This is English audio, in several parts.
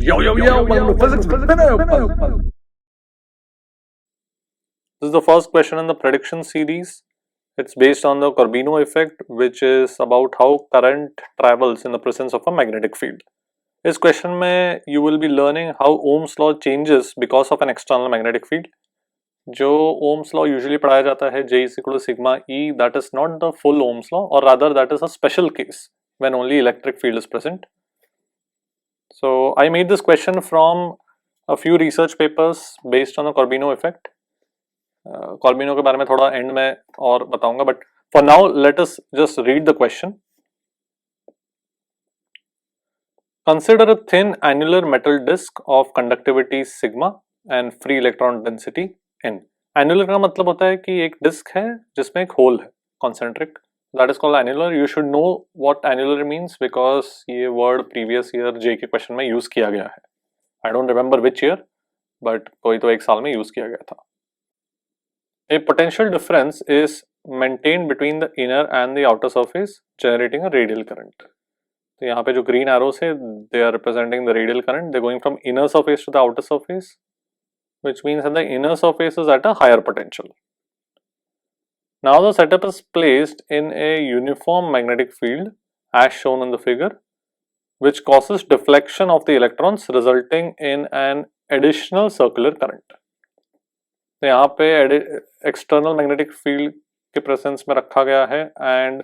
Welcome to Physics with Vinay. This is the first question in the prediction series. It's based on the Corbino effect, which is about how current travels in the presence of a magnetic field. इस question में you will be learning how Ohm's law changes because of an external magnetic field. जो Ohm's law usually पढ़ाया जाता है J is equal to sigma E, that is not the full Ohm's law, or rather that is a special case when only electric field is present. So I made this question from a few research papers based on the Corbino effect. कॉर्बिनो के बारे में थोड़ा and में और बताऊंगा, but for now let us just read the question. Consider a thin annular metal disk of conductivity sigma and free electron density n. Annular का मतलब होता है कि एक डिस्क है जिसमें एक होल है concentric, that is called annular. You should know what annular means because ये वर्ड प्रीवियस ईयर जे के क्वेश्चन में यूज किया गया है. I don't remember which year, but कोई तो एक साल में यूज किया गया था. A potential difference is maintained between the inner and the outer surface, generating a radial current. तो यहाँ पे जो green arrows है, they are representing the radial current. They're going from inner surface to the outer surface, which means that the inner surface is at a higher potential. Now the setup is placed in a uniform magnetic field, as shown in the figure, which causes deflection of the electrons, resulting in an additional circular current. तो यहाँ पे external magnetic field के presence में रखा गया है and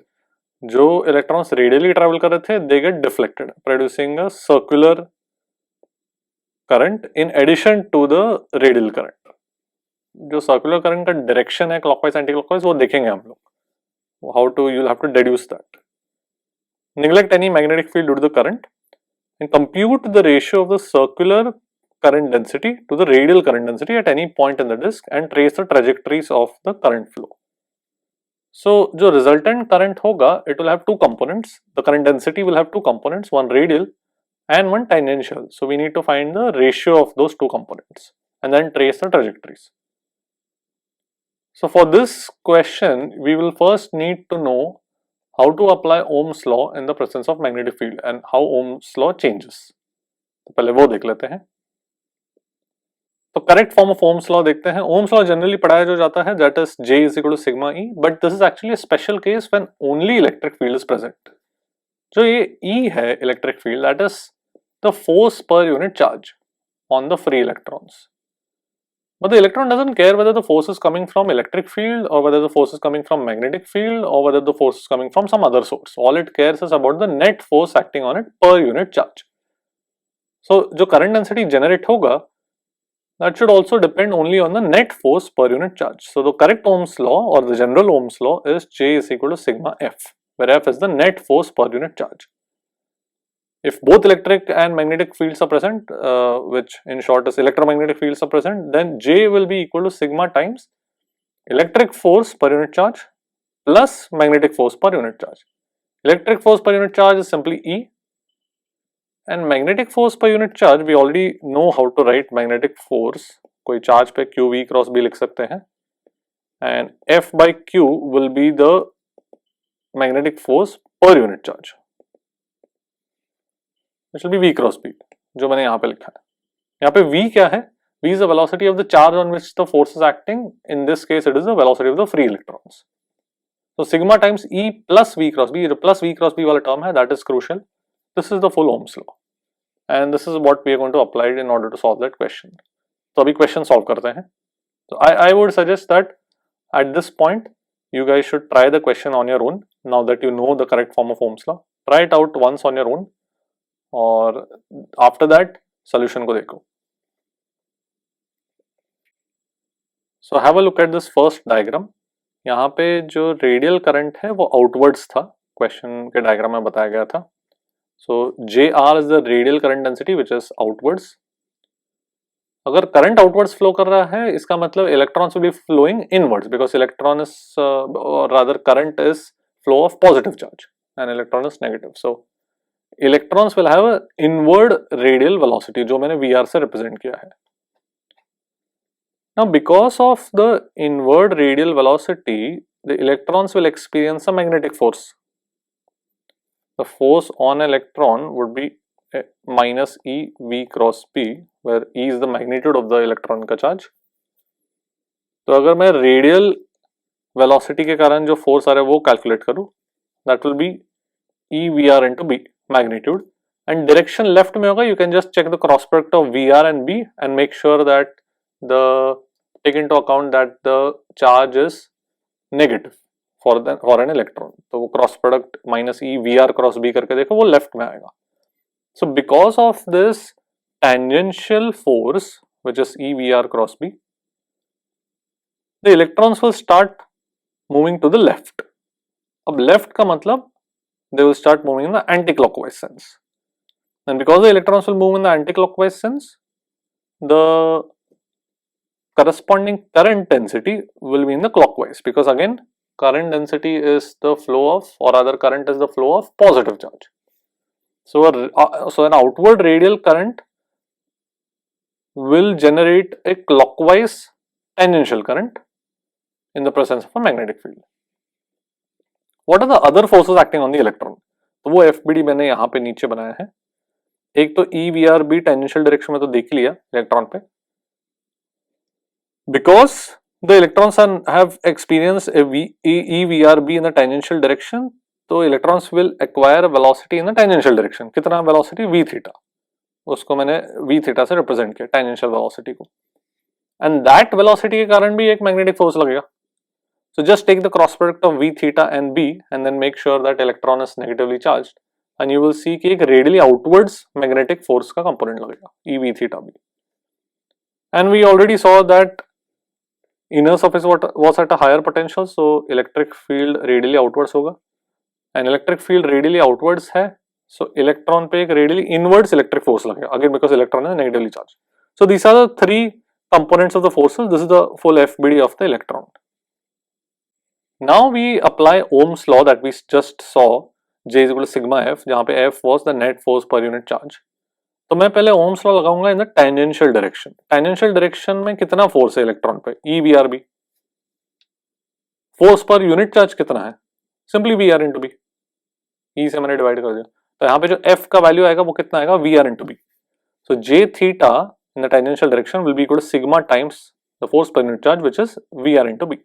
जो electrons radially travel कर रहे थे they get deflected, producing a circular current in addition to the radial current. जो सर्कुलर करंट का डायरेक्शन है क्लॉकवाइज एंटी क्लॉकवाइज वो देखेंगे हम लोग, how to you have to deduce that. Neglect any magnetic field due to the current and compute the ratio of the circular current density to the radial current density at any point in the disk and trace the trajectories of the current flow. So, जो resultant current होगा, it will have two components. The current density will have two components, one radial and one tangential. So, we need to find the ratio of those two components and then trace the trajectories. So, for this question, we will first need to know how to apply Ohm's law in the presence of magnetic field and how Ohm's law changes. तो पहले वो देख लेते हैं. तो correct form of Ohm's law देखते हैं. Ohm's law generally पढ़ाया जो जाता है that is J is equal to sigma E, but this is actually a special case when only electric field is present. जो ये E है electric field, that is the force per unit charge on the free electrons. But the electron doesn't care whether the force is coming from electric field or whether the force is coming from magnetic field or whether the force is coming from some other source. All it cares is about the net force acting on it per unit charge. So, जो current density generate होगा, that should also depend only on the net force per unit charge. So, the correct Ohm's law or the general Ohm's law is J is equal to sigma F, where F is the net force per unit charge. If both electric and magnetic fields are present, which in short is electromagnetic fields are present, then J will be equal to sigma times electric force per unit charge plus magnetic force per unit charge. Electric force per unit charge is simply E, and magnetic force per unit charge we already know how to write magnetic force. कोई charge पे Q V cross B लिख सकते हैं, and F by Q will be the magnetic force per unit charge. It will be V cross B, जो मैंने यहाँ पे लिखा है. यहाँ पे V क्या है? V is the velocity of the charge on which the force is acting. In this case, it is the velocity of the free electrons. So sigma times E plus V cross B, जो plus V cross B वाला term है, that is crucial. This is the full Ohm's law, and this is what we are going to apply in order to solve that question. तो अभी question solve करते हैं. So I would suggest that at this point you guys should try the question on your own. Now that you know the correct form of Ohm's law, try it out once on your own. और after that solution को देखो. So have a look at this first diagram. यहाँ पे जो radial current है वो outwards था, question के डायग्राम में बताया गया था. So JR is the radial current density which is outwards. अगर करंट आउटवर्ड्स फ्लो कर रहा है इसका मतलब electrons will be flowing inwards because electron is rather current is flow of positive charge and electron is negative. So electrons will have a inward radial velocity जो मैंने VR से represent किया है. Now because of the inward radial velocity, the electrons will experience a magnetic force. The force on electron would be minus E V cross P, where E is the magnitude of the electron का charge. तो अगर मैं radial velocity के कारण जो force आ रहा है वो कैलकुलेट करूँ, that will be E VR into B magnitude, and direction left में होगा, you can just check the cross product of VR and B and make sure that take into account that the charge is negative for an electron. तो वो cross product minus e v r cross B करके देखो, वो left में आएगा. So because of this tangential force which is E V R cross B, the electrons will start moving to the left. अब left का मतलब they will start moving in the anti-clockwise sense, and because the electrons will move in the anti-clockwise sense, the corresponding current density will be in the clockwise, because again current density is the flow of, or rather current is the flow of positive charge. So an outward radial current will generate a clockwise tangential current in the presence of a magnetic field. What are the other forces acting on the electron? तो वो FBD मैंने यहाँ पे नीचे बनाया है. एक तो EVRB टेंजेंशियल डायरेक्शन में तो देख लिया इलेक्ट्रॉन पे. Because the electrons have experienced a EVRB in the tangential direction, तो electrons will acquire a velocity in the tangential direction. कितना velocity? V theta. उसको मैंने V theta से represent किया tangential velocity को. And that velocity के कारण भी एक magnetic force लगेगा. So just take the cross product of V theta and B and then make sure that electron is negatively charged, and you will see कि एक radially outwards magnetic force का component लगेगा E V theta B. And we already saw that inner surface was at a higher potential, so electric field radially outwards होगा, and electric field radially outwards है, so electron पे एक radially inwards electric force लगेगा, again because electron is negatively charged. So these are the three components of the forces. This is the full FBD of the electron. Now we apply Ohm's law that we just saw, J is equal to sigma F, जहाँ पे F was the net force per unit charge. तो मैं पहले Ohm's law लगाऊंगा in the tangential direction. Tangential direction में कितना force है electron पे? E VRB. Force per unit charge कितना है? Simply VR into B. E से मैंने divide कर दिया. तो यहाँ पे जो F का value आएगा वो कितना आएगा? VR into B. So J theta in the tangential direction will be equal to sigma times the force per unit charge, which is VR into B.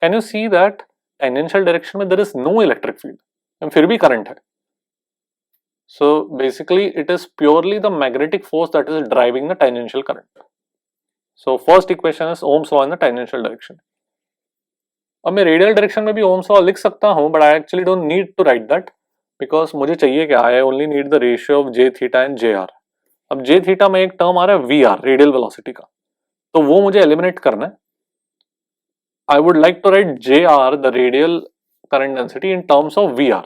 Can you see that tangential direction में there is no electric field and फिर भी current है? So basically it is purely the magnetic force that is driving the tangential current. So first equation is Ohm's law in the tangential direction. अब मैं radial direction में भी Ohm's law लिख सकता हूँ, but I actually don't need to write that because मुझे चाहिए क्या? I only need the ratio of J theta and JR. अब J theta में एक टर्म आ रहा है VR, radial velocity का, तो वो मुझे eliminate करना है. I would like to write JR, the radial current density, in terms of VR,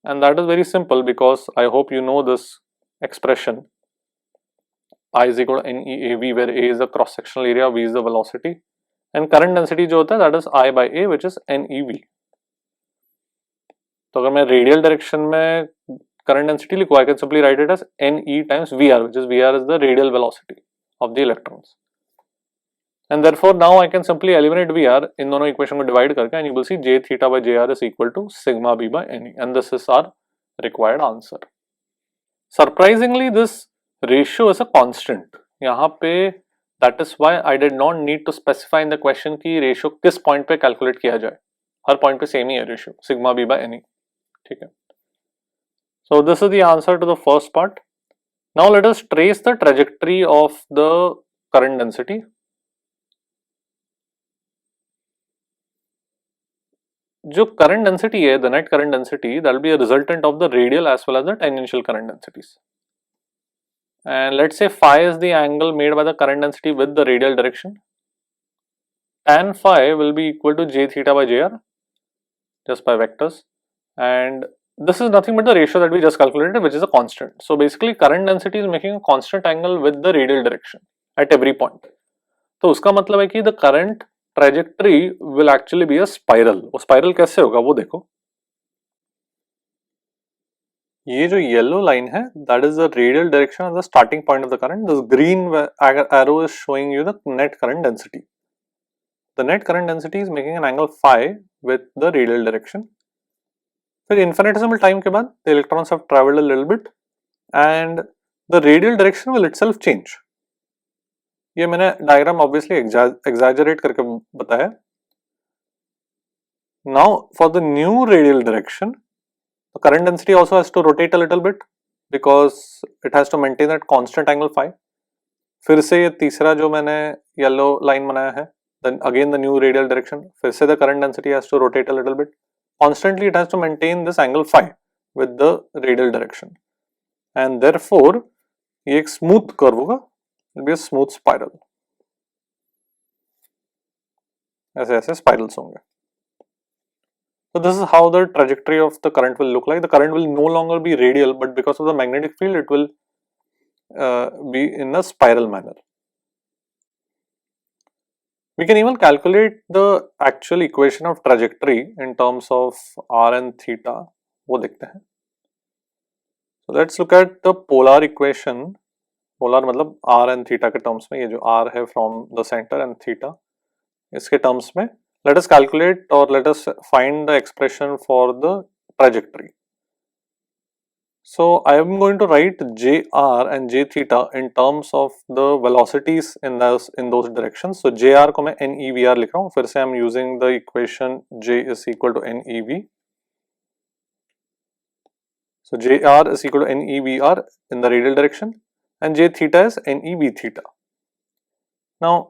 and that is very simple because I hope you know this expression. I is equal to NEAV, where A is the cross sectional area, V is the velocity, and current density जो होता है that is I by A, which is NEV. तो अगर मैं radial direction में current density लिखूँ, I can simply write it as NE times VR, which is VR is the radial velocity of the electrons. And therefore now I can simply eliminate VR in दोनों equation को divide करके, and you will see J theta by JR is equal to sigma B by NE, and this is our required answer. Surprisingly, this ratio is a constant. यहाँ पे that is why I did not need to specify in the question कि ratio किस point पे calculate किया जाए. हर point पे same ही है ratio, sigma B by NE. ठीक है. So this is the answer to the first part. Now let us trace the trajectory of the current density. जो current density है, the net current density, that will be a resultant of the radial as well as the tangential current densities. And let's say phi is the angle made by the current density with the radial direction. Tan phi will be equal to J theta by JR, just by vectors. And this is nothing but the ratio that we just calculated, which is a constant. So basically current density is making a constant angle with the radial direction at every point. तो उसका मतलब है कि the current trajectory will actually be a spiral. वो spiral कैसे होगा वो देखो. ये जो yellow line है, that is the radial direction of the starting point of the current. This green arrow is showing you the net current density. The net current density is making an angle phi with the radial direction. फिर infinitesimal time के बाद the electrons have traveled a little bit and the radial direction will itself change. ये मैंने diagram obviously exaggerate करके बताया. Now for the new radial direction, the current density also has to rotate a little bit because it has to maintain that constant angle phi. फिर से ये तीसरा जो मैंने येलो लाइन बनाया है, then again the new radial direction, फिर से the current density has to rotate a little bit. Constantly it has to maintain this angle phi with the radial direction, and therefore ये एक smooth curve होगा, it will be a smooth spiral. ऐसे ऐसे spirals होंगे. So this is how the trajectory of the current will look like. The current will no longer be radial, but because of the magnetic field, it will be in a spiral manner. We can even calculate the actual equation of trajectory in terms of r and theta. वो देखते हैं. So let's look at the polar equation. Polar मतलब r and theta के terms में, ये जो r है from the center and theta, इसके terms में let us calculate or let us find the expression for the trajectory. So I am going to write jr and j theta in terms of the velocities in those directions. So jr को मैं nevr लिख रहा हूँ. फिर से I am using the equation j is equal to nev. So jr is equal to nevr in the radial direction and j theta is nev theta. Now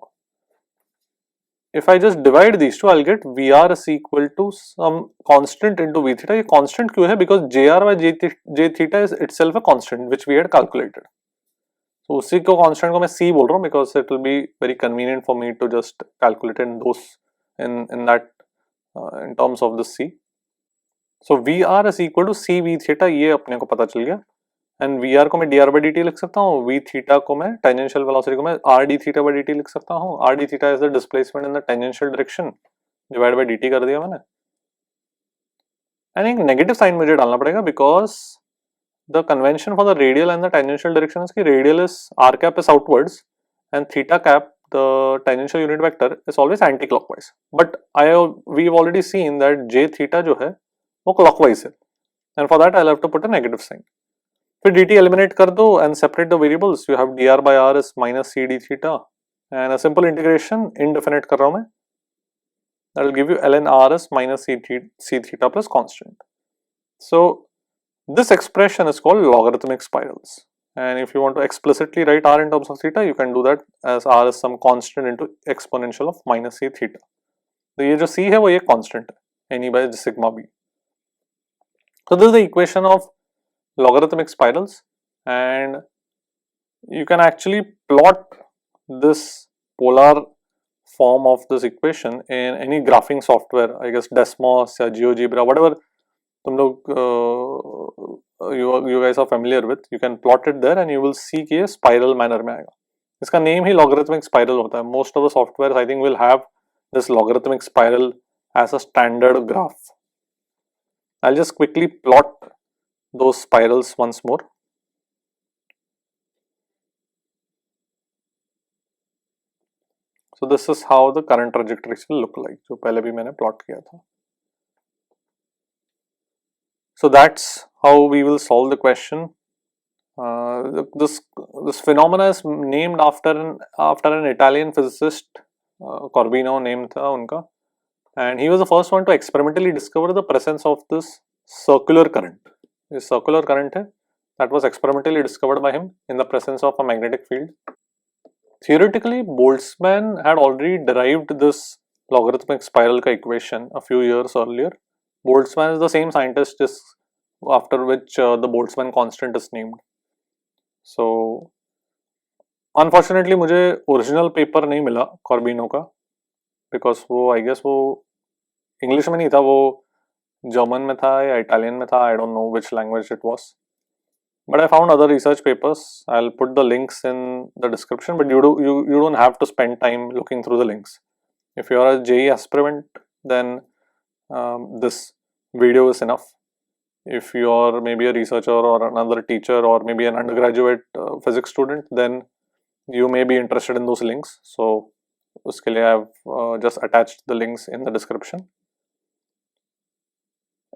if I just divide these two, I'll get Vr is equal to some constant into V theta. ये constant क्यों है? Because Jr by J theta is itself a constant which we had calculated. So उसी को constant को मैं C बोल रहा हूँ because it will be very convenient for me to just calculate in those in that in terms of the C. So Vr is equal to C V theta, ये अपने को पता चल गया. And Vr को मैं dr by dt लिख सकता हूँ, V theta को मैं tangential velocity को मैं r d theta by dt लिख सकता हूँ. r d theta is the displacement in the tangential direction divided by dt कर दिया मैंने. And एक negative sign मुझे डालना पड़ेगा because the convention for the radial and the tangential direction is कि radial is r cap is outwards and theta cap, the tangential unit vector, is always anti-clockwise. But we've already seen that j theta जो है वो clockwise है, and for that I'll have to put a negative sign. फिर dt eliminate कर दो and separate the variables. You have dr by r is minus c d theta and a simple integration indefinite कर रहा हूँ मैं. That will give you ln r is minus c theta plus constant. So this expression is called logarithmic spirals. And if you want to explicitly write r in terms of theta, you can do that as r is some constant into exponential of minus c theta. तो ये जो c है वो ये constant है, ne by sigma b. So this is the equation of logarithmic spirals, and you can actually plot this polar form of this equation in any graphing software, I guess Desmos or GeoGebra, whatever तुम लोग you guys are familiar with. You can plot it there and you will see कि ये spiral manner में आएगा. इसका name ही logarithmic spiral होता है. Most of the softwares I think will have this logarithmic spiral as a standard graph. I'll just quickly plot those spirals once more. So this is how the current trajectories will look like, जो पहले भी मैंने plot किया था. So that's how we will solve the question. This phenomena is named after an Italian physicist, Corbino name था उनका, and he was the first one to experimentally discover the presence of this circular current. This circular current है, that was experimentally discovered by him in the presence of a magnetic field. Theoretically, Boltzmann had already derived this logarithmic spiral का equation a few years earlier. Boltzmann is the same scientist just after which the Boltzmann constant is named. So unfortunately मुझे original paper नहीं मिला Corbino का, because वो I guess वो English में नहीं था, वो German में था या Italian में था, I don't know which language it was. But I found other research papers. I'll put the links in the description, but you don't have to spend time looking through the links. If you are a JEE aspirant, then this video is enough. If you are maybe a researcher or another teacher or maybe an undergraduate physics student, then you may be interested in those links. So उसके लिए I have just attached the links in the description.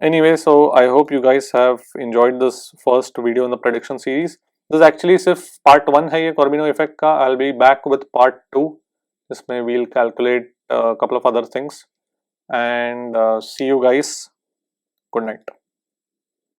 Anyway, so I hope you guys have enjoyed this first video in the prediction series. This is actually सिर्फ part 1 है ये Corbino effect का. I'll be back with part 2. जिसमें we'll calculate a couple of other things. And see you guys. Good night.